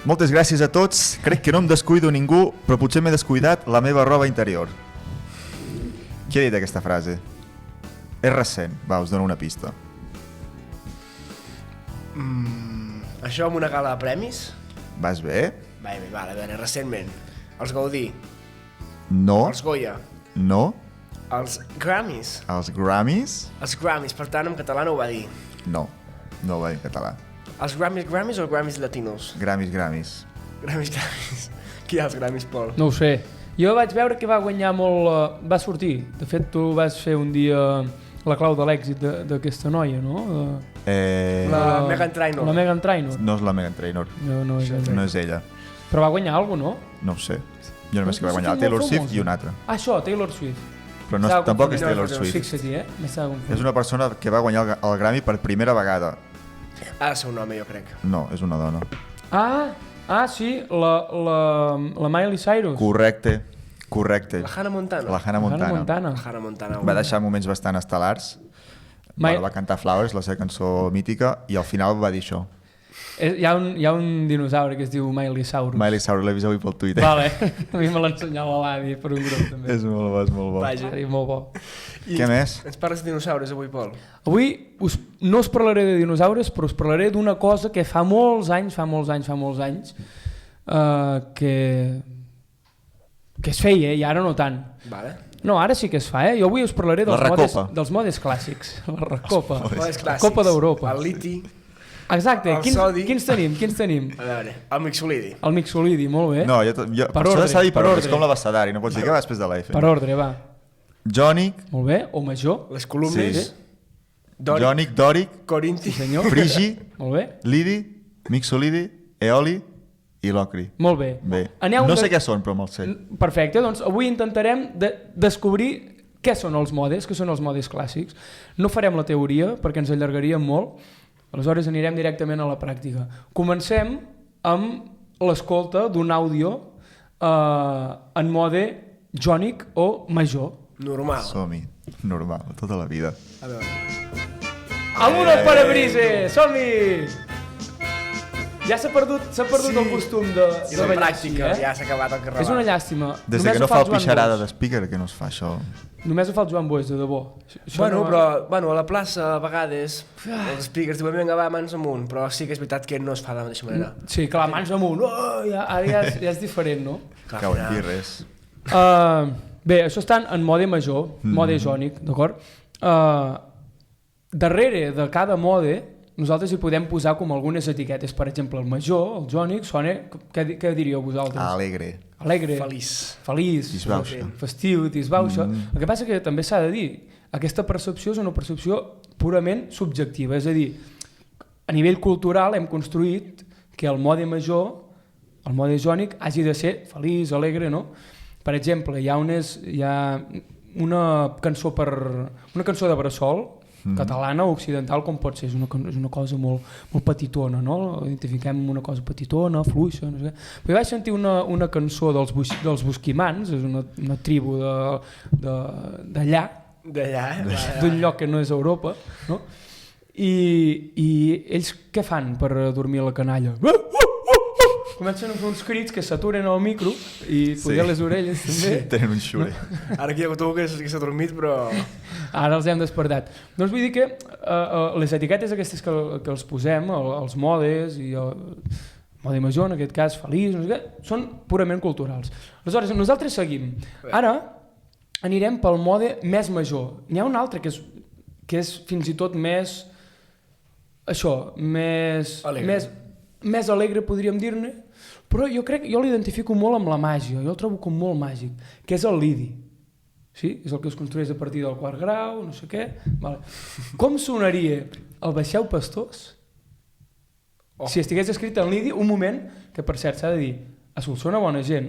Moltes gràcies a tots. Crec que no em descuido ningú, però potser m'he descuidat la meva roba interior. Qui ha dit aquesta frase? És recent. Va, us dono una pista. Això amb una gala de premis? Vas bé? Vale, a veure, recentment. Els Gaudí, No. els Goya, No. els Grammys. Els Grammys? Els Grammys, per tant, en català no ho va dir. No. No ho va dir en català. Els Grammys o Grammys latinos? Grammys. Grammys. Qui hi ha els Grammys, Pol? No ho sé. Jo vaig veure que va guanyar molt... va sortir. De fet, tu vas fer un dia la clau de l'èxit d'aquesta noia, no? La Meghan Trainor. La Meghan Trainor. No és la Meghan Trainor. No és ella. No és ella. Però va guanyar alguna cosa, no? No ho sé. Jo només que va No sé guanyar qui la Taylor molt Swift famosa. i un altre. Ah, això, Taylor Swift. Però no, tampoc és Taylor Swift. Fixa-t'hi, M'estava confondint. És una persona que va guanyar el Grammy per primera vegada. Ha de ser un home, jo crec. No, és una dona. Ah, sí, la Miley Cyrus. Correcte. La Hannah Montana. La Hannah Montana. La Hannah Montana. Va deixar moments bastant estel·lars. Va cantar Flowers, la seva cançó mítica, i al final va dir això. Hi ha un dinosaure que es diu Miley Cyrus. Miley Cyrus, l'he vist avui pel Twitter. Vale, a mi me l'ha ensenyat l'Adi per un grup també. És molt bo, és molt bo. Vaja. Molt bo. Què més? Ens parles de dinosaures avui, Pol? Avui no us parlaré de dinosaures, però us parlaré d'una cosa que fa molts anys, que es feia i ara no tant. Vale. No, ara sí que es fa, Jo avui us parlaré dels modes clàssics. La recopa. Modes clàssics. Copa d'Europa. El liti. Exacte. El sodi. Quins tenim? A veure, el mixolidi. El mixolidi, molt bé. No, per ordre, s'ha dit per ordre. És com l'abecedari, no pots dir que va després de l'Eiffel. Per ordre, va. Jònic. Molt bé, o major. Les columnes. Sí. Jònic, dòric, Corinti. Sí, senyor. frigi, Molt bé. lidi, mixolidi, eoli i l'ocri. Molt bé. Bé. No sé què són, però me'ls sé. Perfecte, doncs avui intentarem descobrir què són els modes clàssics. No farem la teoria perquè ens allargaríem molt, aleshores anirem directament a la pràctica. Comencem amb l'escolta d'un àudio en mode jònic o major. Normal. Som-hi. Normal, tota la vida. A veure. Amb una parabrise! Som-hi! Ja s'ha perdut el costum de la ballar pràctica, així, ja s'ha acabat el carnaval. És una llàstima. Des que no fa el pixarada d'speaker que no es fa això. Només ho fa el Joan Boix, de debò. Però a la plaça a vegades els speakers diuen vinga va, mans amunt, però sí que és veritat que no es fa de la mateixa manera. Sí, clar, mans amunt. Ara ja és diferent, no? Que ho hem dit res. Bé, això està en mode major, mode jònic, d'acord? Darrere de cada mode nosaltres hi podem posar com algunes etiquetes. Per exemple, el major, el jònic, sona... Què diríeu vosaltres? Alegre. Feliç. Disbauxa. Festiu, disbauxa. El que passa que també s'ha de dir, aquesta percepció és una percepció purament subjectiva. És a dir, a nivell cultural hem construït que el mode major, el mode jònic, hagi de ser feliç, alegre, no? Per exemple, hi ha una cançó de bressol, catalana o occidental, com pot ser, és una cosa molt petitona, no? Identifiquem una cosa petitona, fluixa, no sé què. Però vaig sentir una cançó dels bosquimans, és una tribu d'allà, d'un lloc que no és Europa, no? I ells què fan per dormir a la canalla? Comencen a fer uns crits que s'aturen al micro i poder les orelles també. Sí, tenen un xure. Ara aquí hi ha tu que s'ha dormit, però... Ara els hem despertat. Doncs vull dir que les etiquetes aquestes que els posem, els modes i el mode major, en aquest cas feliç, no sé què, són purament culturals. Aleshores, nosaltres seguim. Ara anirem pel mode més major. N'hi ha un altre que és fins i tot més... això, més alegre podríem dir-ne, però jo l'identifico molt amb la màgia, jo el trobo com molt màgic, que és el lidi. Sí? És el que es construeix a partir del quart grau, no sé què. Vale. Com sonaria el Baixeu Pastors si estigués escrit en lidi? Un moment, que per cert s'ha de dir, a Solsona bona gent,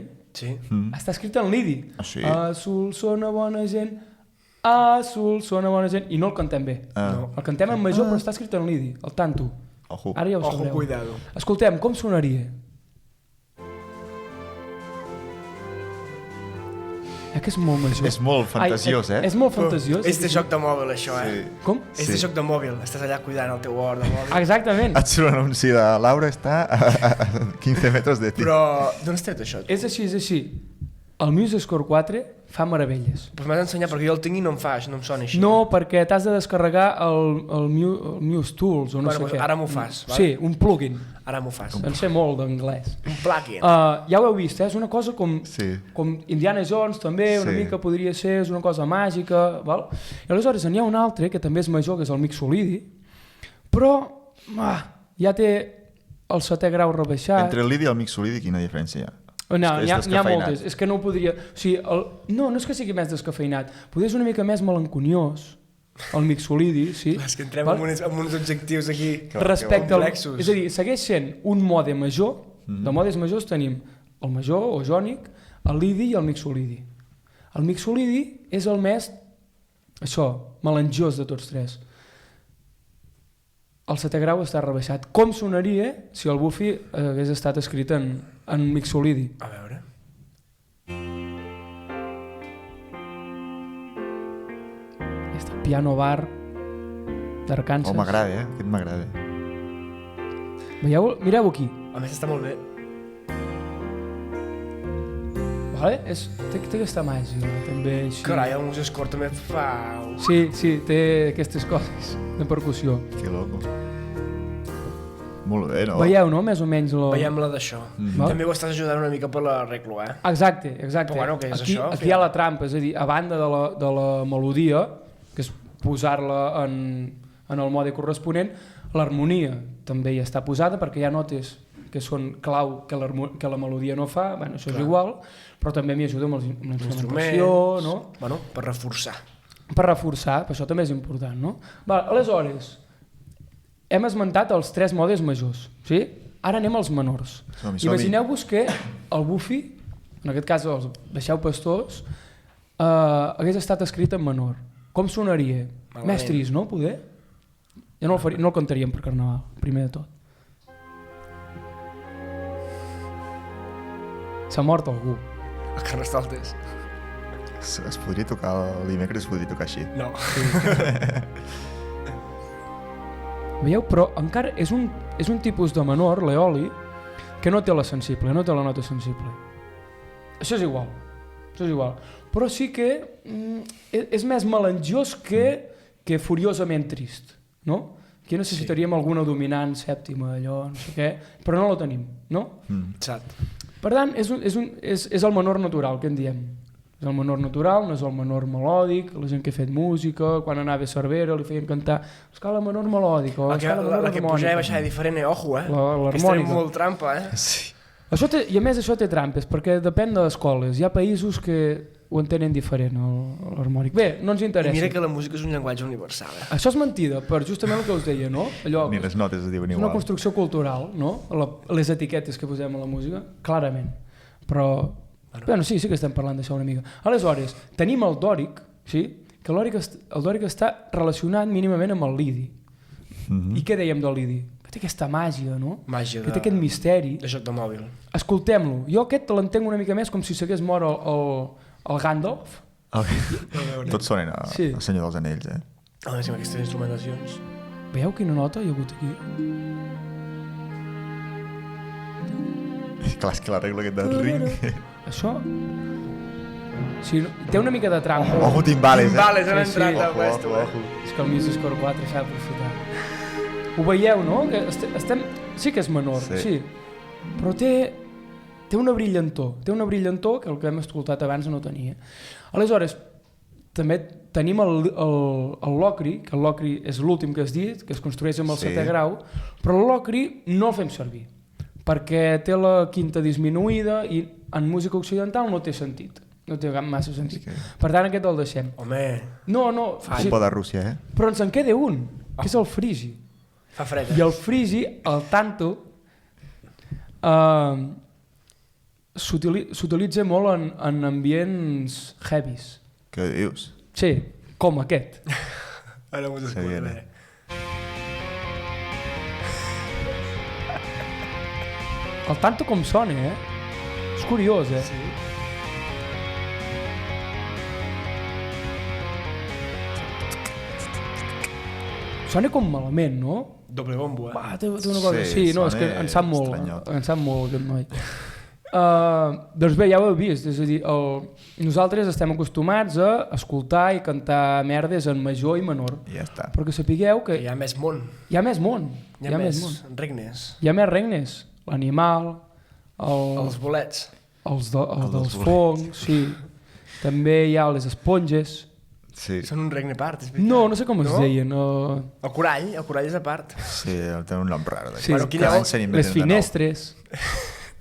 està escrit en lidi. A Solsona bona gent, a Solsona bona gent, i no el cantem bé. El cantem en major, però està escrit en lidi, el tanto. Ara ja ho sabreu. Cuidado. Escoltem, com sonaria? Que és molt major. És molt fantasiós, És molt fantasiós. És de joc de mòbil, això, Sí. Com? És de joc de mòbil. Estàs allà cuidant el teu or de mòbil. Exactament. Et surt un anunci de Laura està a 15 metres de ti. Però d'on has tret això? És així, és així. El Muse Score 4 fa meravelles. Pues m'has d'ensenyar perquè jo el tinc i no em fa, no em sona així. No, perquè t'has de descarregar el Muse Tools o no sé què. Ara m'ho fas, val? Sí, un plugin. Ara m'ho fas. En sé molt d'anglès. Un plugin. Ja ho heu vist, és una cosa com Indiana Jones també, una mica podria ser, és una cosa màgica, val? I aleshores n'hi ha un altre que també és major, que és el Mixolydian, però ja té el 7è grau rebaixat. Entre el Lidi i el Mixolydian, quina diferència hi ha? No, n'hi ha moltes, és que no ho podria... O sigui, no és que sigui més descafeinat, potser és una mica més melanconiós, el Mixolydian, sí. És que entrem amb uns objectius aquí respecte complexos. És a dir, segueix sent un mode major, de modes majors tenim el major o jònic, el Lidi i el Mixolydian. El Mixolydian és el més, això, melangiós de tots tres. El 7è grau està rebaixat. Com sonaria si el Buffy hagués estat escrit en Mixolydian? A veure... Este piano bar d'Arkansas. Oh, m'agrada, aquest m'agrada. Veieu? Mireu aquí. A més està molt bé. Vale? Té aquesta màgia, també així. Carai, el Muse Score també fa... Sí, té aquestes coses de percussió. Que loco. Molt bé, no? Veieu, no? Més o menys Veiem la d'això. També ho estàs ajudant una mica per l'arreglo, eh? Exacte. Però bueno, què és aquí, això? Aquí hi ha la trampa, és a dir, a banda de la melodia, que és posar-la en el mode corresponent, l'harmonia també hi està posada perquè hi ha notes que són clau que la melodia no fa, bueno, això és igual, però també m'hi ajuda amb la instrumentació, no? Bueno, per reforçar. Per reforçar, per això també és important, no? Aleshores, hem esmentat els 3 modes majors, sí? Ara anem als menors. Imagineu-vos que el Buffy, en aquest cas els deixeu pastors, hagués estat escrit en menor. Com sonaria? Més trist, no? Poder? Ja no el cantaríem per Carnaval, primer de tot. S'ha mort algú. El Carnestoltes. Es podria tocar, el dimecres es podria tocar així. No. Veieu? Però encara és un tipus de menor, l'eoli, que no té la sensible, no té la nota sensible. Això és igual. Però sí que és més melangiós que furiosament trist, no? Aquí necessitaríem alguna dominant sèptima, allò, no sé què, però no la tenim, no? Exacte. Per tant, és el menor natural, que en diem. És el menor natural, no és el menor melòdic, la gent que ha fet música, quan anava a Cervera li feien cantar escala menor melòdica o escala menor harmònica. La que pujava i baixava diferent, ojo, l'harmònica. Aquesta és molt trampa, Sí. I a més això té trampes, perquè depèn de les escoles. Hi ha països que ho entenen diferent, l'harmònic. Bé, no ens interessa. I mira que la música és un llenguatge universal. Això és mentida, per justament el que us deia, no? Allò, Ni les notes es diuen és igual. una construcció cultural, no? Les etiquetes que posem a la música, clarament. Però, bueno, sí que estem parlant d'això una mica. Aleshores, tenim el dòric, sí? Que el dòric està relacionat mínimament amb el lidi. I què dèiem del lidi? Que té aquesta màgia, no? Màgia que té aquest misteri. de joc de mòbil. Escoltem-lo. Jo aquest l'entenc una mica més com si s'hagués mort el Gandalf. Tots sonen al Senyor dels Anells, eh? A més, amb aquestes instrumentacions. Veieu quina nota hi ha hagut aquí? Clar, és que l'arreglo aquest del ring... Això... Sí, té una mica de trampa. Ojo, timbales, eh? Timbales han Sí, entrat sí. al puesto, És que el Muse Score 4 s'ha d'aprofitar. Ho veieu, no? Que sí que és menor, sí. Però té una brillantor. Té una brillantor que el que hem escoltat abans no tenia. Aleshores, també tenim el locri, que el locri és l'últim que has dit, que es construeix amb el 7è grau, però el locri no el fem servir, perquè té la quinta disminuïda i en música occidental no té sentit. No té massa sentit. Per tant, aquest el deixem. Home... No. Un po de Rússia, eh? Però ens en queda un, que és el frigi. Fa fred. I el frigi, el tanto, s'utilitza molt en ambients heavies. Què dius? Sí, com aquest. Ara m'ho escolta bé. El tanto com sona, eh? És curiós, eh? Sí. Sona com malament, no? Doble bombo, eh? Va, té una cosa... Sí, Sí, no, és que sona en sap molt, estranyot. en sap molt aquest noi. Doncs bé, ja ho heu vist, és a dir, nosaltres estem acostumats a escoltar i cantar merdes en major i menor, I ja està. però que sapigueu que Hi ha més món, hi ha més món, hi ha més regnes. hi ha més regnes, l'animal, Els bolets. els dels dels bolets. fongs, sí, també hi ha les esponges, Sí, Són un regne a part, és veritat. no sé com es No? deien, El corall és a part. sí, tenen un nom raro. Sí, Bueno, Cada any se les n'inventen de nou. finestres,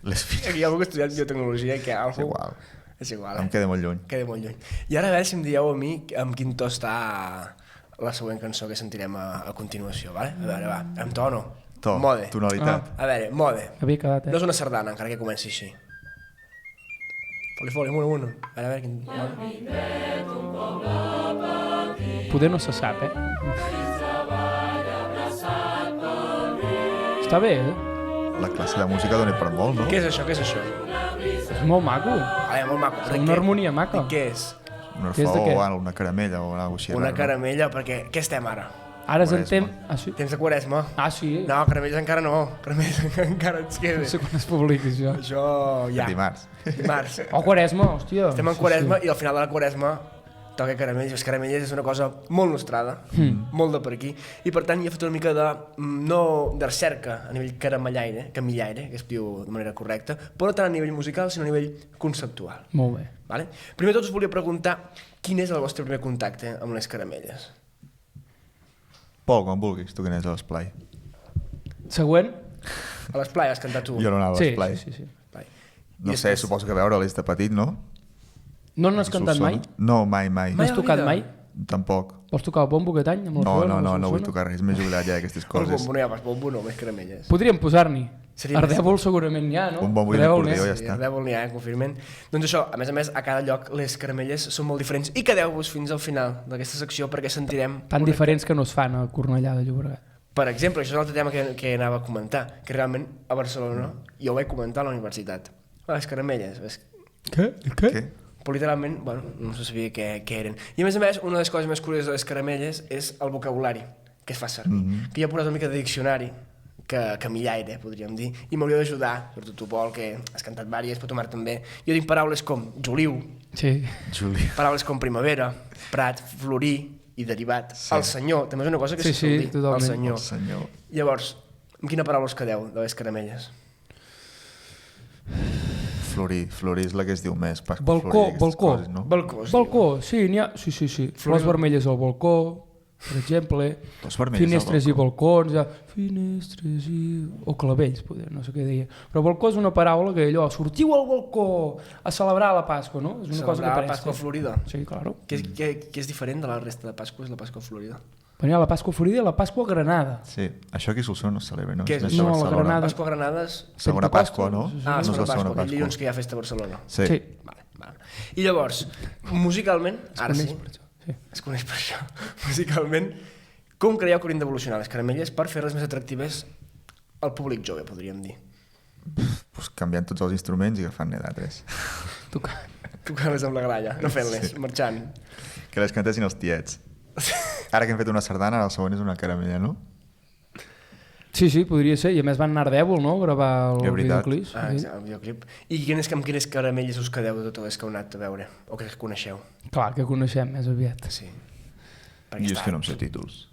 Les finestres. Aquí hi ha algú que ha estudiat biotecnologia i que És igual. És igual, Em queda molt lluny. Queda molt lluny. I ara a veure si em dieu a mi amb quin to està la següent cançó que sentirem a continuació, vale? A veure, va, amb to o no? To, Mode. tonalitat. A veure, mode. havia quedat, No és una sardana, encara que comenci així. Foli, amunt. A veure quin... Poder no se sap, Està bé, La classe de música dona per molt, no? Què és això? És molt maco. Vale, molt maco. però Una què- harmonia maca. I què és? Una Què és de flor què? o una caramella o alguna cosa així. Una raro, caramella, perquè... Què estem ara? Ara és en Quaresma. temps... Ah, sí? Temps de quaresma? Ah, sí? No, caramelles encara no. Caramelles encara ens queda. No sé quan es publica, això. Això No? ja. Dimarts. Dimarts. Oh, Quaresma, hòstia. Estem en quaresma i al final de la quaresma toca caramelles. Les caramelles és una cosa molt nostrada, molt de per aquí. I per tant hi ha fet una mica de, no de recerca a nivell camillaire, que es diu de manera correcta, però no tant a nivell musical, sinó a nivell conceptual. Molt bé. Vale? Primer de tot us volia preguntar quin és el vostre primer contacte amb les caramelles? Pol, quan vulguis, tu que n'és a l'esplai. Següent? A l'esplai has cantat tu? Jo no anava a Sí, l'esplai. sí. Vai. No I sé, després- suposo que veure-l'és de petit, no? No n'has cantat mai? No, mai. No Mai has a la tocat vida? mai? Tampoc. Vols tocar el bombo aquest any? Amb el No, Solana, no, amb no, el no vull Solsona? tocar res, m'he jubilat ja d'aquestes El coses. bombo no hi ha pas bombo, no, més caramelles. Podríem posar-n'hi. Seria Ardèvol segurament n'hi ha, no? Un bombo i un Ardèvol acordió, n'hi ha. ja està. Ardèvol n'hi ha, confirmen. Doncs això, a més, a cada lloc les caramelles són molt diferents i quedeu-vos fins al final d'aquesta secció perquè sentirem... Tan diferents que no es fan a Cornellà de Llobregat. Per exemple, això és un altre tema que anava a comentar, que realment a Barcelona, jo ho vaig comentar a la universitat. Les caramelles, Què? Què? però literalment, bueno, no se sabia què eren. I a més, una de les coses més curioses de les caramelles és el vocabulari que es fa servir. Que jo he posat una mica de diccionari, que millaire, podríem dir, i m'hauria d'ajudar, sobretot tu, Pol, que has cantat vàries, però tu, Marc, també. Jo tinc paraules com Juliu, Sí. Júlia. paraules com primavera, prat, florir i derivat. Sí. El senyor, també és una cosa que Sí, se sol sí, dir, totalment. el senyor. El senyor. Llavors, amb quina paraula us quedeu de les caramelles? Florir és la que es diu més. Pas Balcó, florir, aquestes balcó. Coses, no? Balcó, es Balcó, sí, n'hi ha... Sí. Flors vermelles al balcó, per exemple. Flors vermelles al Finestres i balcó. balcons, ja. Finestres i... O clavells, poder, no sé què deia. Però balcó és una paraula que allò, sortiu al balcó a celebrar la Pasqua, no? És una cosa que Celebrar apareix. la Pasqua Florida. Sí, claro. Què és diferent de la resta de Pasqua, és la Pasqua Florida? Però hi ha la Pasqua Florida i la Pasqua Granada. Sí, això aquí a Solsona no es celebra, no? Què és més això? a No, la Barcelona. Granada. Pasqua Granades... Segona Pasqua, no? Sí, sí, Ah, No és segona la segona Pasqua, aquell Pasqua. dilluns que hi ha festa a Barcelona. Sí. Sí. Vale. I llavors, musicalment, ara sí, Coneix per això. Sí. es coneix per això, musicalment, com creieu que haurien d'evolucionar les caramelles per fer-les més atractives al públic jove, podríem dir? Pues canviant tots els instruments i agafant-ne d'altres. Tocant-les amb la gralla, no fent-les, Sí. marxant. Que les cantessin els tiets. Ara que hem fet una sardana, el següent és una caramella, no? Sí, podria ser. I a més van anar a Ardèvol, no? A gravar el És veritat. videoclip. Ah, exacte, el videoclip. I amb quines caramelles us quedeu de totes les que heu anat a veure? O que coneixeu? Clar, que coneixem més aviat. Sí. Jo és que no em sé títols.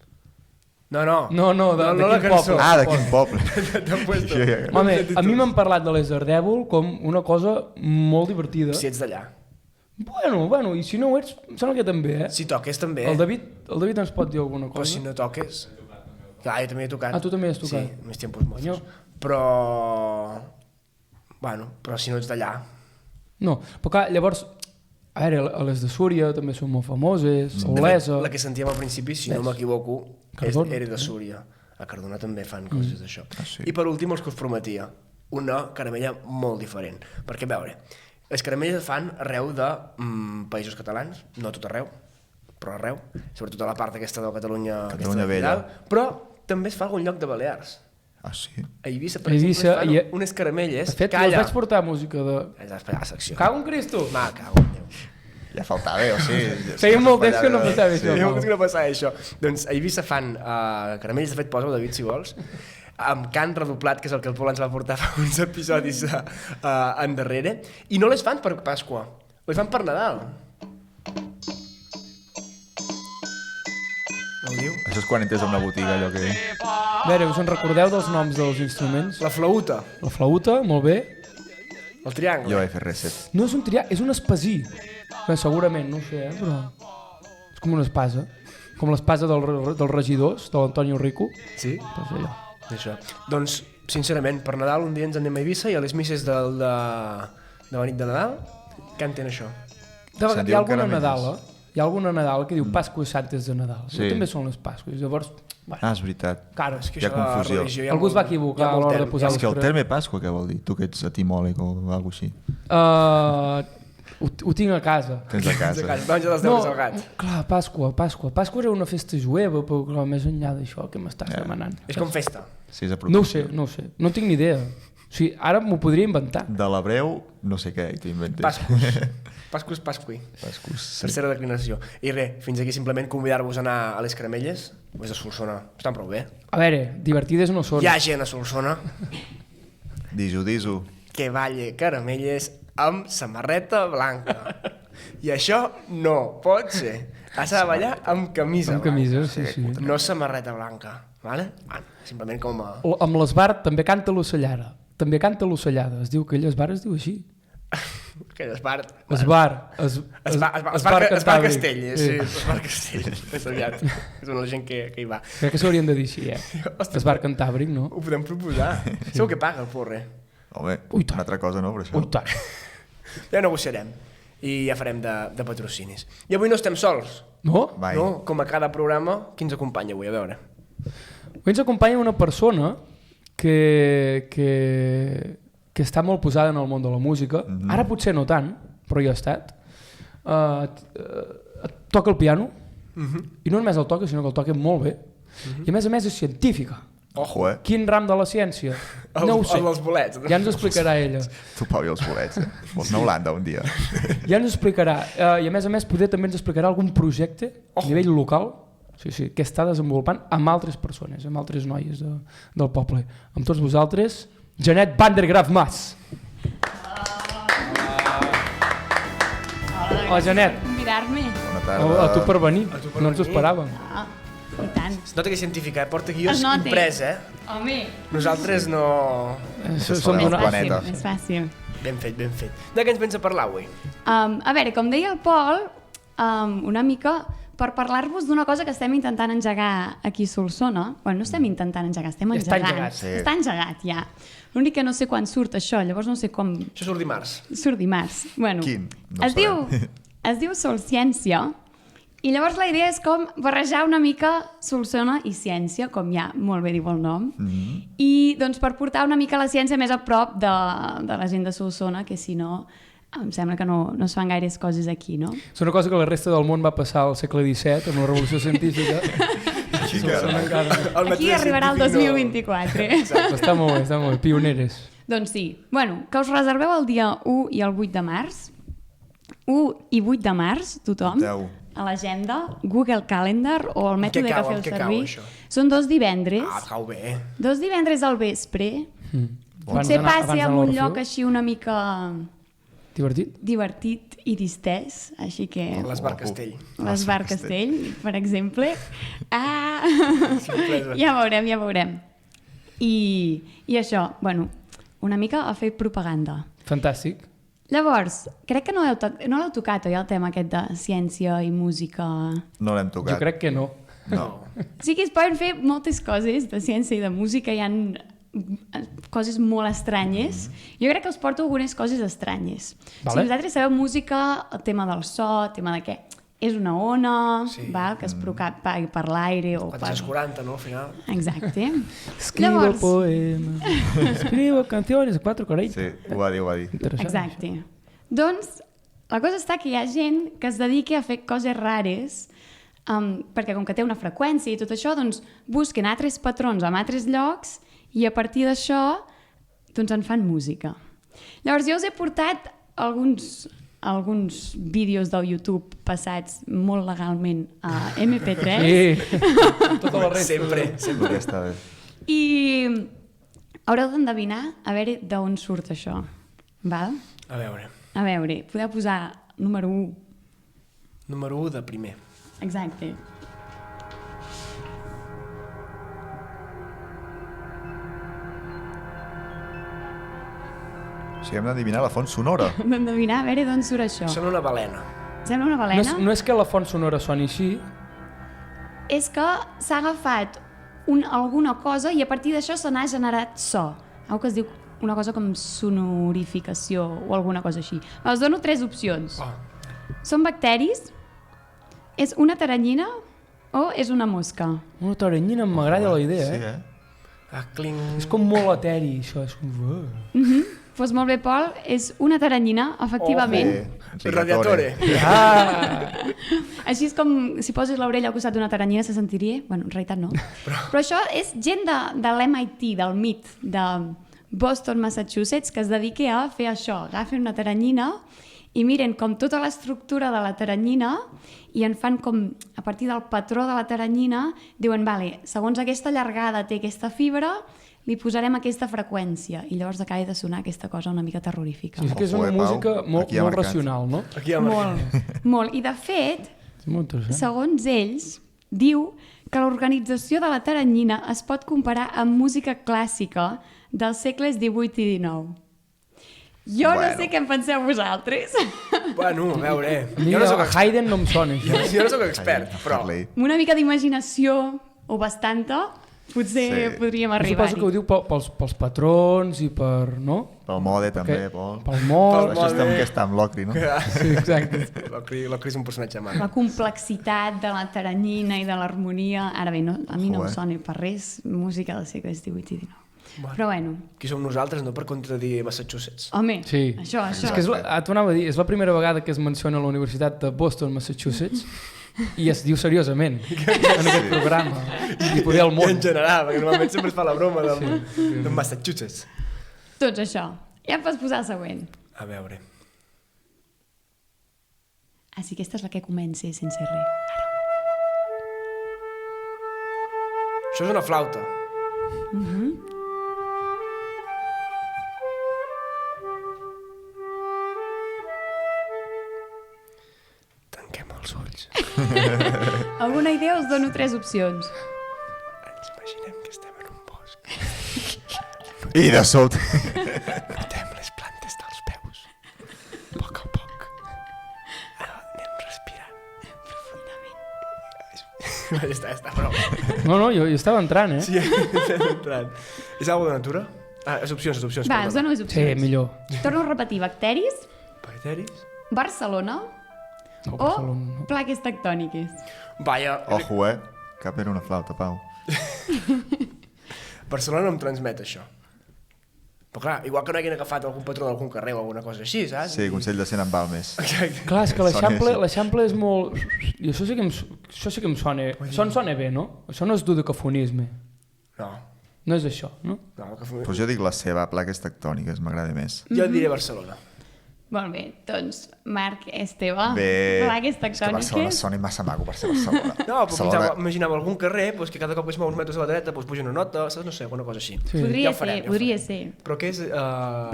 No, de de la quin cançó. poble? Ah, de quin poble? T'han puesto. Jo ja- Home, a mi m'han parlat de les Ardèvol com una cosa molt divertida. Si ets d'allà. Bueno, i si no ho ets, em sembla que també, eh? Si toques també. El David ens pot dir alguna Però cosa. si no toques... Clar, jo també he tocat. Ah, tu també has tocat? Sí, més tiempos mozos. Però... Bueno, però si no ets d'allà... No, però clar, llavors, a veure, a les de Súria també són molt famoses, a De fet, Olesa... la que sentíem al principi, si no m'equivoco, Cardona. era de Súria. A Cardona també fan coses d'això. Ah, sí? I per últim, els que us prometia, una caramella molt diferent. Perquè, a veure, les caramelles es fan arreu de països catalans, no a tot arreu, però arreu, sobretot a la part aquesta de Catalunya, Catalunya aquesta vella. Vidal, però també es fa a algun lloc de Balears. Ah, sí? A Eivissa, per A exemple, Eivissa, es fan i- unes caramelles... De fet, Calla! els vaig portar música de... Has d'esperar la secció. Cago en Cristo! Ma, cago en Déu. Ja faltava, o sigui... Feia molt temps que no passava això. Feia molt temps que no passava això. Doncs a Eivissa fan caramelles, de fet posa-ho, David, si vols, amb cant redoblat, que és el que el Pol ens va portar fa uns episodis endarrere, i no les fan per Pasqua, les fan per Nadal. No ho diu? Això és quan entres a una botiga, allò que... A veure, us en recordeu dels noms dels instruments? La flauta, La flauta, molt bé. el triangle. Jo vaig fer reset. No és un és un espasí. Bé, segurament, no ho sé, però... És com una espasa. Com l'espasa dels regidors, de l'Antonio Rico. Sí? Doncs allò. Això. Doncs, sincerament, per Nadal un dia ens anem a Eivissa i a les misses de la nit de Nadal canten això. Hi ha diuen alguna caramelles. Nadal, hi ha alguna Nadal que diu Pasqua Santes de Nadal. Sí. També són les Pasques. Llavors, bueno, Ah, és veritat. claro, És que Hi ha això de la confusió. religió hi ha algú es va molt- equivocar hi ha a molt l'hora de terme. posar És que el les terme Pasqua què vol dir? Tu que ets etimòleg o alguna cosa així. ho tinc a casa. Tens a casa. Doncs ja les deures al gat. clar, Pasqua. Pasqua era una festa jueva, però clar, més enllà d'això, què m'estàs demanant? És com festa. Sí, és No ho sé. No tinc ni idea. O sigui, ara m'ho podria inventar. De l'hebreu, no sé què, t'ho inventes. Pascus pasqui. Pascus, sí. Tercera declinació. I res, fins aquí simplement convidar-vos a anar a les caramelles. Les de Solsona estan prou bé. A veure, divertides no són. Hi ha gent a Solsona Diso. que balla caramelles amb samarreta blanca. I això no pot ser. Has de ballar amb camisa Amb camisa, blanca. sí. No samarreta blanca. Vale? Bueno, simplement com a... Amb l'Esbar també canta l'ocellada. També canta l'ocellada. Es diu que ell Esbar es diu així. Que Esbar... Esbar. Esbar Castell, sí. Esbar Castell. És aviat. És una gent que hi va. Crec que s'haurien de dir així, Ostres. Esbar Cantàbric, no? Ho podem proposar. Segur que paga el porre. Home, Ui, tant. una altra cosa no, però això. Ui, tant. Ja negociarem. I ja farem de patrocinis. I avui no estem sols. No? Vai. No? Com a cada programa, qui ens acompanya avui? A veure. Avui ens acompanya una persona que està molt posada en el món de la música. Ara potser no tant, però hi ha estat. Toca el piano, i no només el toca, sinó que el toca molt bé. I a més és científica. Ojo, Quin ram de la ciència? No ho sé. El dels bolets. Ja ens ho explicarà ella. Tu, Pau, i els bolets, Vols anar a Holanda un dia. Ja ens ho explicarà. I a més, poder també ens explicarà algun projecte a nivell local que està desenvolupant amb altres persones, amb altres noies del poble. Amb tots vosaltres, Janet van der Graaf Mas. Hola, Janet. Convidar-me. Bona tarda. A tu per venir. per No ens ho venir. esperàvem. Ah, i tant. Es nota que és científica, porta guió Es nota. imprès, Home, Nosaltres no... Som més d'una... fàcil, planeta. més fàcil. Ben fet, ben fet. De què ens pensa parlar avui? A veure, com deia el Pol, una mica per parlar-vos d'una cosa que estem intentant engegar aquí a Solsona. Bueno, no estem intentant engegar, estem Ja està engegant. engegat, sí. Està engegat, ja. L'únic que no sé quan surt això, llavors no sé com Això surt dimarts. surt dimarts. Bueno, Quin? No ho es diu Solciència, i llavors la idea és com barrejar una mica Solsona i ciència, com ja molt bé diu el nom, i doncs per portar una mica la ciència més a prop de la gent de Solsona, que si no em sembla que no es fan gaires coses aquí, no? És una cosa que la resta del món va passar al segle XVII, amb la revolució científica. Aquí Solsona encara. encara... Aquí arribarà el 2024. Està molt bé, pioneres. Doncs sí. Bueno, que us reserveu el dia 1 i el 8 de març. 1 i 8 de març, tothom, 10. a l'agenda, Google Calendar o el mètode cau, que feu en què cau, servir. això? Són 2 divendres. Ah, cau bé. 2 divendres al vespre. Potser passi a un lloc així una mica Divertit? divertit i distès, així que L'Esbar Castell. l'Esbar Castell, per exemple. Ah! Sorpresa. Ja veurem. I això, bueno, una mica a fer propaganda. Fantàstic. Llavors, crec que no l'heu tocat, oi, el tema aquest de ciència i música? No l'hem Jo tocat. crec que no. No. Sí que es poden fer moltes coses de ciència i de música, hi ha coses molt estranyes. Jo crec que us porto algunes coses estranyes. Vale. Si vosaltres sabeu música, el tema del so, el tema de què? És una ona, Sí. val, que es propaga per l'aire o per... 440, no, al final? Exacte. Escribo Llavors- poemas, escribo canciones, 4 coretes. Sí, ho va dir. Interessant. Exacte. Doncs la cosa està que hi ha gent que es dediqui a fer coses rares perquè com que té una freqüència i tot això, doncs busquen altres patrons en altres llocs i a partir d'això doncs en fan música. Llavors jo us he portat alguns alguns vídeos del YouTube passats molt legalment a MP3 Sí, tota la resta. Sempre. Podria estar bé. i haureu d'endevinar a veure d'on surt això. Val? A veure, A veure, podeu posar número 1. número 1 de primer. Exacte. O sigui, hem d'endevinar la font sonora. Hem d'endevinar a veure d'on surt això. Sembla una balena. Sembla una balena? No és que la font sonora soni així, És que s'ha agafat alguna cosa i a partir d'això se n'ha generat so. Algo que es diu una cosa com sonorificació o alguna cosa així. Us dono 3 opcions. Oh. Són bacteris, és una taranyina o és una mosca? una taranyina, m'agrada la idea, Sí, eh? Ah, cling. És com molt eteri, això. És com... Pues molt bé, Pol, és una taranyina, efectivament. Radiatore. Ah! Així és com si poses l'orella al costat d'una taranyina se sentiria... Bueno, en realitat no. Però això és gent de l'MIT, del MIT, de Boston, Massachusetts, que es dediqui a fer això. Agafen una taranyina i miren com tota l'estructura de la taranyina i en fan com, a partir del patró de la taranyina, diuen, vale, segons aquesta llargada té aquesta fibra, li posarem aquesta freqüència i llavors acaba de sonar aquesta cosa una mica terrorífica. Sí, és que és una Ojo, Pau, música molt, aquí ha molt marcat. racional, no? Aquí hi ha marcat. Molt, molt. I de fet, És molt interessant. segons ells, diu que l'organització de la taranyina es pot comparar amb música clàssica dels segles XVIII i XIX. Jo no sé què en penseu vosaltres. Bueno, a veure, A mi jo no soc expert. Haydn no em sona, això. Jo no soc expert, però... Harley. Una mica d'imaginació, o bastanta, potser Sí. podríem Jo arribar-hi. suposo que ho diu pels patrons i per... No? Pel mode també, Que- Pol. Pel mort. Això està mode. que està amb l'Ocri, no? Sí, exacte. L'Ocri és un personatge amant. La complexitat de la taranyina i de l'harmonia. Ara bé, no, a mi no Ojo, em sona per res música del segle XVIII i XIX. Però bueno, Qui som nosaltres, no per contradir Massachusetts. home, Sí. això. És que t'ho anava a dir, és la primera vegada que es menciona la Universitat de Boston, Massachusetts, i es diu seriosament en aquest programa. I poder al I en món. general, perquè normalment sempre es fa la broma de Massachusetts. Doncs això. Ja em pots posar el següent. A veure. Ah, sí, aquesta és la que comença sense res. Això és una flauta. Tanquem els ulls. Alguna idea? Us dono 3 opcions. Ens imaginem que estem en un bosc. I de sobte... Notem les plantes dels peus. A poc a poc. Anem respirant. Profundament. Ja està, prou. No, jo estava entrant, eh? Sí, estem entrant. És alguna de natura? Ah, és opcions. Va, us perdona. dono més Sí, opcions. millor. Torno a repetir. Bacteris, Bacteris? Barcelona No, o Barcelona, no. plaques tectòniques. Vaja, Ojo, cap era una flauta, Pau. Barcelona no em transmet això. Però clar, igual que no hagin agafat algun patró d'algun carrer o alguna cosa així, saps? Sí, Consell de Cent en Balmes. Exacte. Clar, és que Sona així. l'Eixample és molt... I això sí que em sona... Això em sona bé, no? Això no és dodecafonisme. No, No és això, no? no, que... Pues jo dic la seva, plaques tectòniques, m'agrada més. Jo diré Barcelona. Molt bé, doncs Marc Esteve, Bé, plaques és que Barcelona tectòniques. sona massa maco per ser Barcelona. No, però imaginava algun carrer doncs, que cada cop que es mou uns metres a la dreta doncs, puja una nota, saps? No sé, alguna cosa així. Sí. Podria Ja ho farem, ser, ja ho podria farem. ser. Però què és...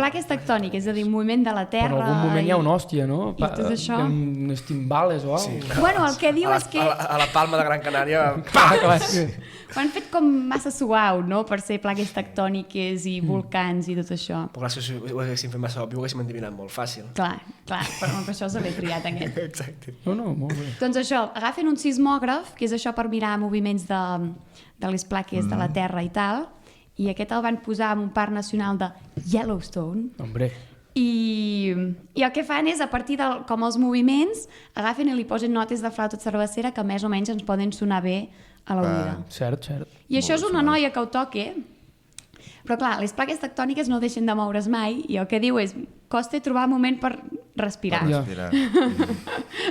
Plaques tectòniques, és a dir, moviment de la Però Terra. en algun moment hi ha una i- hòstia, no? i tot això. Unes timbales o alguna cosa. Bueno, el que diu és que A la Palma de Gran Canària... Clar, clar, sí. ho han fet com massa suau, no?, per ser plaques tectòniques i volcans i tot això. Però clar, si ho haguéssim fet massa obvi, ho haguéssim endevinat molt fàcil. Clar, per això se l'he triat aquest. Exacte. No, molt bé. Doncs això, agafen un sismògraf, que és això per mirar moviments de les plaques de la Terra i tal, i aquest el van posar en un parc nacional de Yellowstone, Hombre, i el que fan és, a partir de com els moviments, agafen i li posen notes de flauta cervecera que més o menys ens poden sonar bé a l'oïda. cert. I això és una noia que ho toque, però clar, les plaques tectòniques no deixen de moure's mai i el que diu és costa trobar moment per respirar. Ja. Mira.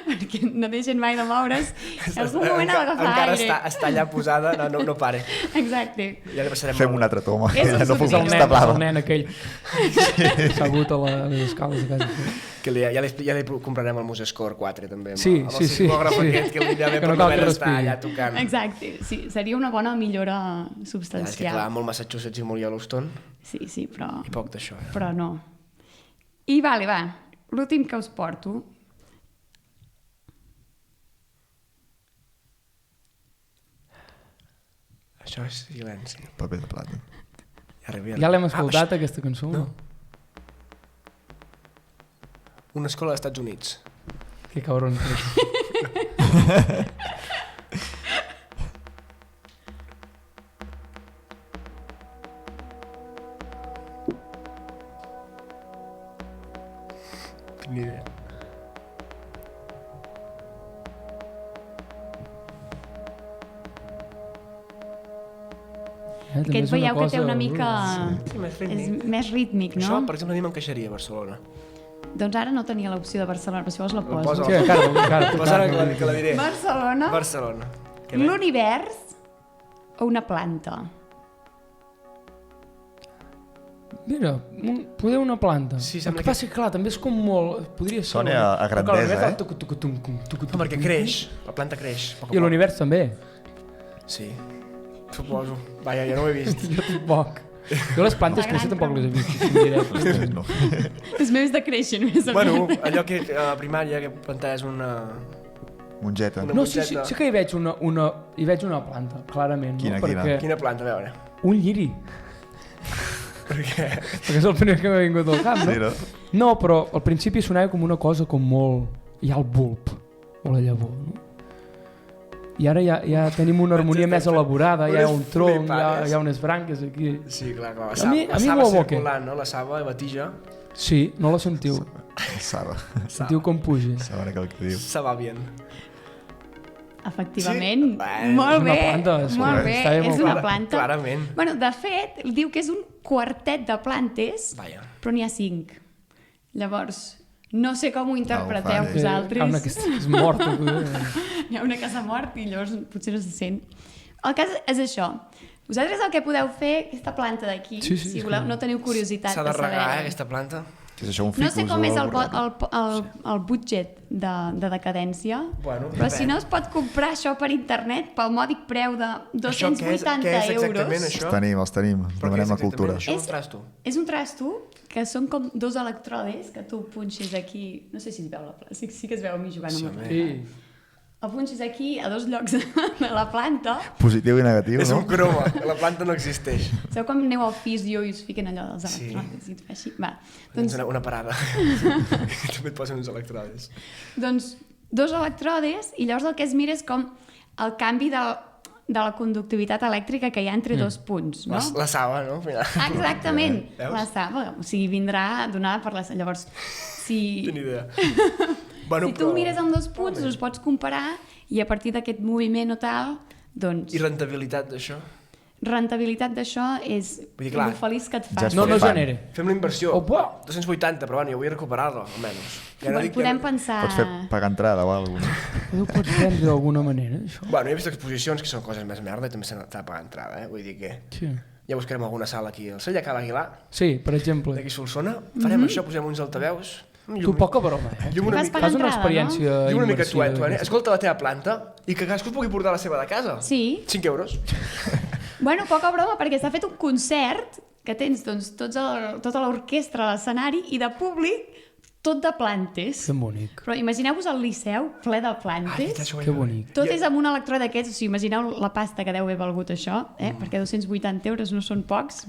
Perquè no deixen mai de moure's. En algun moment ha d'agafar encara aire. està allà posada, no pare. Exacte. Ja li passarem Fem una altra toma. És un Ja no puc souvenir. estar blava. El nen aquell assegut a les escales de casa. Que ja li comprarem el Musescore 4 també, amb Sí, el sí, sí, sismògraf sí. aquest, que li anirà bé Que per no cal que només estar respiri. allà tocant. Exacte, sí, seria una bona millora Ja, és que substancial. clar, molt Massachusetts i molt Yellowstone, Sí, però... i poc d'això. Però no. I vale, va, l'últim que us porto. Això és silenci. Paper de plata. Ja l'hem escoltat, aquesta cançó? No. Una escola dels Estats Units. Que cabron. Ni idea. Aquest veieu que té una mica... Sí, més És rítmic. més rítmic, Això, no? per exemple, a mi m'encaixaria a Barcelona. Doncs ara no tenia l'opció de Barcelona, però si vols la poso. posa. Sí, encara. Pues ara que la diré. Barcelona, Barcelona. Que bé. l'univers o una planta? Mira, poder una planta. Sí, el sembla que passa que, clar, també és com molt... Podria ser... Sona a grandesa, eh? No, perquè creix, la planta creix. a poc a I poc. l'univers també. Sí, suposo. Vaja, jo no ho he vist. Jo tampoc. Jo les plantes La gran créixer tampoc les he vist. així en directe. No. Els meus decreixen més o Bueno, menys. allò que a la primària que plantaves una... Mongeta. Una- No, sí que hi veig una planta, clarament. Quina, no? quina? Perquè Quina planta, a veure? un lliri. Per què? Perquè és el primer que m'ha vingut al cap, no? Sí, no? No, però al principi sonava com una cosa com molt... Hi ha el bulb, o la llavor, no? I ara ja tenim una harmonia més elaborada, hi ha un tronc, hi ha unes branques aquí. Sí, clar, clar. A mi La saba m'ho evoca. circulant, no? La saba, la tija, Sí, no la sentiu. Saba. Sentiu com puja. Saba que el que diu. se va bien. Efectivament, Sí? Bueno, molt és una bé, planta, és molt correcte. bé, Estava és molt una clar. planta. Clarament. Bueno, de fet, diu que és un quartet de plantes, Vaja. però n'hi ha 5. Llavors, no sé com ho interpreteu vale. vosaltres. Hi ha una que és morta. Hi ha una que s'ha mort i llavors potser no se sent. El cas és això. Vosaltres el que podeu fer, aquesta planta d'aquí, Sí, si és voleu, que- no teniu curiositat S'ha de de regar, saber... aquesta planta. Què és això, un No ficus? sé com o és algo el budget de decadència, Bueno, però si depèn. no es pot comprar això per internet pel mòdic preu de 280 què és exactament euros. això? Els tenim. Però què és Demanem a exactament cultura. Això un trasto. És un trasto que són com 2 electrodes que tu punxes aquí... No sé si es veu sí que es veu a mi jugant amb el Sí. el punxes aquí a 2 llocs de la planta. Positiu i negatiu, És no? un croma, la planta no existeix. Sabeu com aneu al fisio i us fiquen allò dels Sí. electrodes i et fa així? Va, Doncs doncs, una parada. També et posen uns electrodes. doncs 2 electrodes i llavors el que es mira és com el canvi de la conductivitat elèctrica que hi ha entre 2 punts, no? La saba, no? Mira. Exactament, Veus? la saba, o sigui, vindrà donada per la... Llavors, si... Tinc idea. Bueno, Si tu mires amb 2 punts, us pots comparar i a partir d'aquest moviment o tal, doncs, I rentabilitat d'això? rentabilitat d'això és Vull dir, clar, lo feliç que et ja fa. es No fan. genere. Fem la inversió. Oh, buah! 280, però bueno, jo vull recuperar-lo, almenys. Ja no Bueno, dic que- podem pensar... Pots fer pagar entrada o alguna cosa. Tu ho pots vendre d'alguna manera, això. Bueno, he vist exposicions que són coses més merda i també s'ha de pagar entrada, eh? Vull dir que Sí. ja buscarem alguna sala aquí al Celler Cal Aguilar, Sí, per exemple. d'aquí a Solsona, farem això, posem uns altaveus, Tu, poca broma, eh? llum una Vas mica, pagar Fas una entrada, experiència llum una mica immersiva tuet, eh? d'aquestes. Escolta la teva planta i que cadascú es pugui portar la seva de casa. Sí. 5 euros. Bueno, poca broma, perquè s'ha fet un concert que tens doncs, tota l'orquestra a l'escenari i de públic tot de plantes. Que bonic, Però imagineu-vos el Liceu ple de plantes. això ho he que vist. bonic. Tot és amb un electró d'aquests, o sigui, imagineu la pasta que deu haver valgut això, perquè 280 euros no són pocs.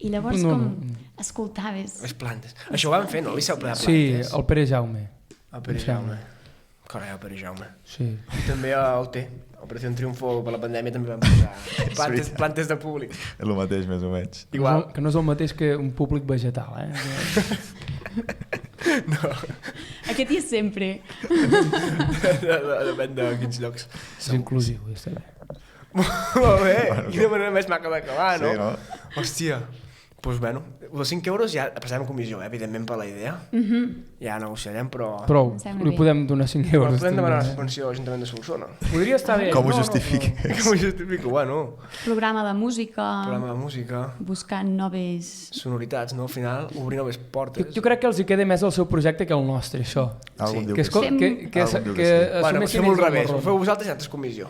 I llavors No, com no. escoltaves. Les plantes. Això ho van fer, no? El Liceu ple de Sí, plantes. el Pere Jaume. El Pere em Jaume. sembla. Carai, el Pere Jaume. Sí. I també a OT, Operació Triunfo per la pandèmia també van posar plantes de públic. És el mateix, més o menys. Igual. Que no és el mateix que un públic vegetal, eh? Aquest hi és sempre. Depèn de quins llocs. És inclusiu, està bé. Molt bé, quina manera més maca d'acabar, no? Sí, no? Hòstia, Doncs bueno, els 5 euros ja passarem a comissió, evidentment, per la idea. Ja negociarem, però... Prou, Em sembla li bé. podem donar 5 euros. Podem demanar la també. subvenció a l'Ajuntament de Solsona. Podria estar bé. Com ho justifiques? Com ho justifico? Bueno, Programa de música, programa de música, buscant noves... sonoritats, no? Al final, obrir noves portes. Jo crec que els hi queda més el seu projecte que el nostre, això. Algun diu Que, que sí. que Algun diu que sí. Bueno, assumeixin fem al ells el revés, ho marró. feu vosaltres i nosaltres comissió.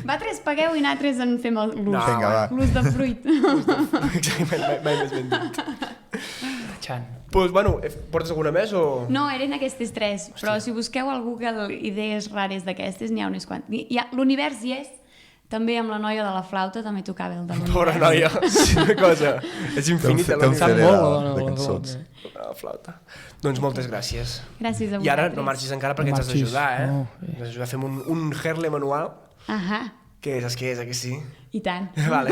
Vosaltres pagueu i nosaltres en fem l'ús. Vinga, va. L'ús de fruit. Exactament, mai més ben dit. Xan. Doncs, bueno, portes alguna més o...? No, eren aquestes 3, però si busqueu al Google idees rares d'aquestes, n'hi ha unes quantes. L'univers hi és, també amb la noia de la flauta, també tocava el de l'univers. Pobra noia, és una cosa... És infinita Té un la CD molt, de, la dona de de la cançons. la flauta. Doncs moltes gràcies. Gràcies a vosaltres. I ara no marxis encara perquè No ens has marxis, d'ajudar, eh? no, Ens has d'ajudar. Fem un Herle manual, Ahà, que és, que és, que sí? i tant. Vale.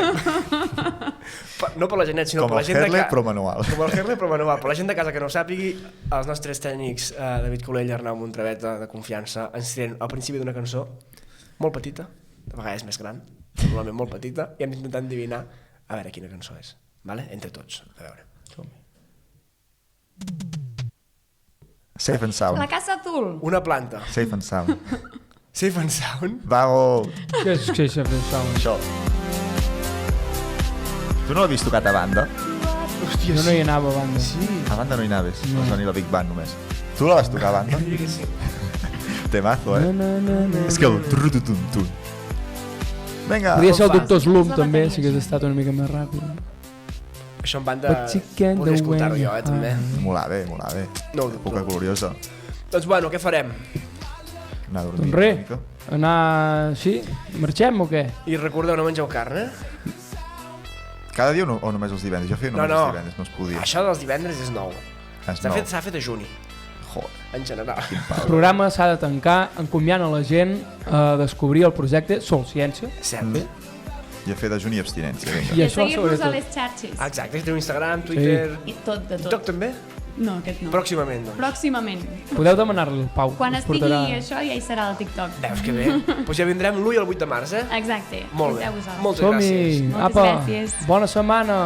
No per la Genet, sinó Com per la el gent de Herle, casa. però manual. Com el Herle, però manual. Per la gent de casa que no ho sàpigui, els nostres tècnics, David Colell i Arnau Montravet, de confiança, ens tiren al principi d'una cançó molt petita, de vegades més gran, normalment molt petita, i hem d'intentar endevinar a veure quina cançó és. Vale? Entre tots. A veure. Safe and sound. La Casa Azul. Una planta. Safe and sound. Safe and sound. Vago. Què és que això? Això. Tu no l'havies tocat a banda? Hòstia, Jo no hi anava a banda. Sí. A banda no hi anaves. No. Vas venir a la Big Band només. Tu la vas tocar a banda? Jo diria que sí. Temazo, És que el trututum. Vinga. Podria ser el fa. Doctor Slum És la també, bateria, si hagués això. estat una mica més ràpid. Això en banda... But you can't Podria do escoltar-ho when jo, you també. Molava, molava. No ho Època dubto. gloriosa. Doncs bueno, què farem? Anar a dormir Doncs una res, mica. anar així, marxem o què? I recordeu, no mengeu carn, eh? Cada dia o només els divendres? Jo feia només els divendres, no es podia. Això dels divendres és nou. És S'ha nou. fet a juni, Joder. en general. El programa s'ha de tancar encomiant a la gent a descobrir el projecte Sol Ciència. Cert. I a fer dejuni i abstinència, vinga. I I això seguir-nos a sobretot. les xarxes. Exacte, teniu Instagram, Twitter... I tot, de TikTok tot. també? No, aquest no. Pròximament, doncs. Pròximament. Podeu demanar-li al Pau. Quan us estigui portarà. això ja hi serà el TikTok. Veus que bé? Doncs ja vindrem l'1 i el 8 de març, eh? Exacte. Molt bé. Compteu vosaltres. Moltes gràcies. Som-hi! Moltes Apa, gràcies. bona setmana!